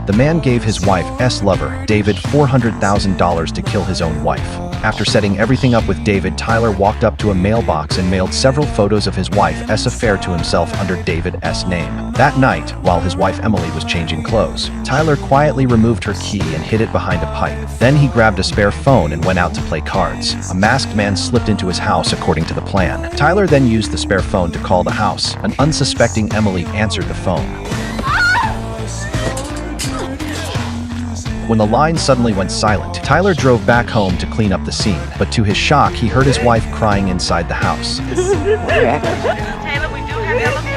The man gave his wife's lover, David, $400,000 to kill his own wife. After setting everything up with David, Tyler walked up to a mailbox and mailed several photos of his wife's affair to himself under David's name. That night, while his wife Emily was changing clothes, Tyler quietly removed her key and hid it behind a pipe. Then he grabbed a spare phone and went out to play cards. A masked man slipped into his house according to the plan. Tyler then used the spare phone to call the house. An unsuspecting Emily answered the phone. When the line suddenly went silent, Tyler drove back home to clean up the scene, but to his shock, he heard his wife crying inside the house. Taylor, we do have your location.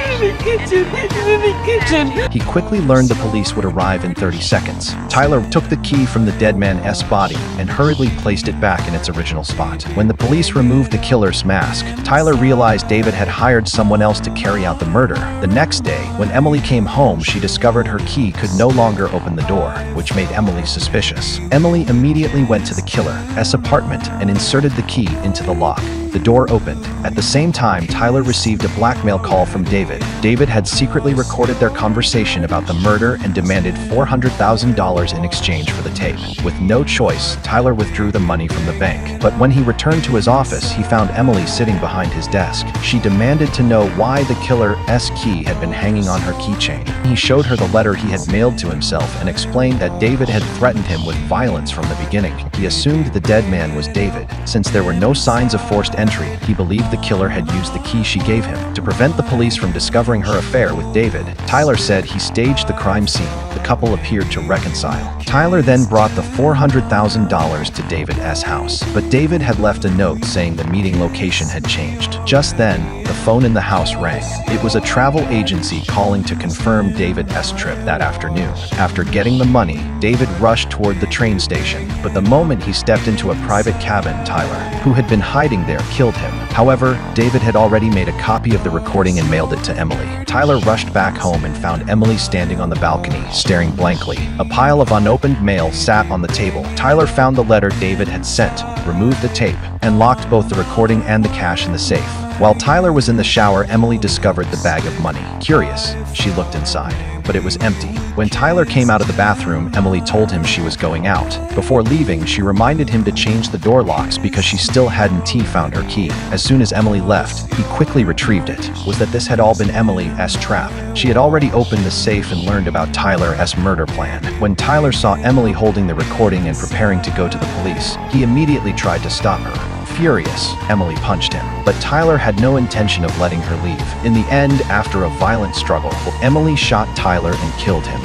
He quickly learned the police would arrive in 30 seconds. Tyler took the key from the dead man's body and hurriedly placed it back in its original spot. When the police removed the killer's mask, Tyler realized David had hired someone else to carry out the murder. The next day, when Emily came home, she discovered her key could no longer open the door, which made Emily suspicious. Emily immediately went to the killer's apartment and inserted the key into the lock. The door opened. At the same time, Tyler received a blackmail call from David. David had secretly recorded their conversation about the murder and demanded $400,000 in exchange for the tape. With no choice, Tyler withdrew the money from the bank. But when he returned to his office, he found Emily sitting behind his desk. She demanded to know why the killer's key had been hanging on her keychain. He showed her the letter he had mailed to himself and explained that David had threatened him with violence from the beginning. He assumed the dead man was David. Since there were no signs of forced entry, he believed the killer had used the key she gave him. To prevent the police from discovering her affair with David, Tyler said he staged the crime scene. The couple appeared to reconcile. Tyler then brought the $400,000 to David's house, but David had left a note saying the meeting location had changed. Just then, the phone in the house rang. It was a travel agency calling to confirm David's trip that afternoon. After getting the money, David rushed toward the train station, but the moment he stepped into a private cabin, Tyler, who had been hiding there, killed him. However, David had already made a copy of the recording and mailed it to Emily. Tyler rushed back home and found Emily standing on the balcony, staring blankly. A pile of unopened mail sat on the table. Tyler found the letter David had sent, removed the tape, and locked both the recording and the cash in the safe. While Tyler was in the shower, Emily discovered the bag of money. Curious, she looked inside, but it was empty. When Tyler came out of the bathroom, Emily told him she was going out. Before leaving, she reminded him to change the door locks because she still hadn't found her key. As soon as Emily left, he quickly retrieved it. Was that this had all been Emily's trap? She had already opened the safe and learned about Tyler's murder plan. When Tyler saw Emily holding the recording and preparing to go to the police, he immediately tried to stop her. Furious, Emily punched him, but Tyler had no intention of letting her leave. In the end, after a violent struggle, Emily shot Tyler and killed him.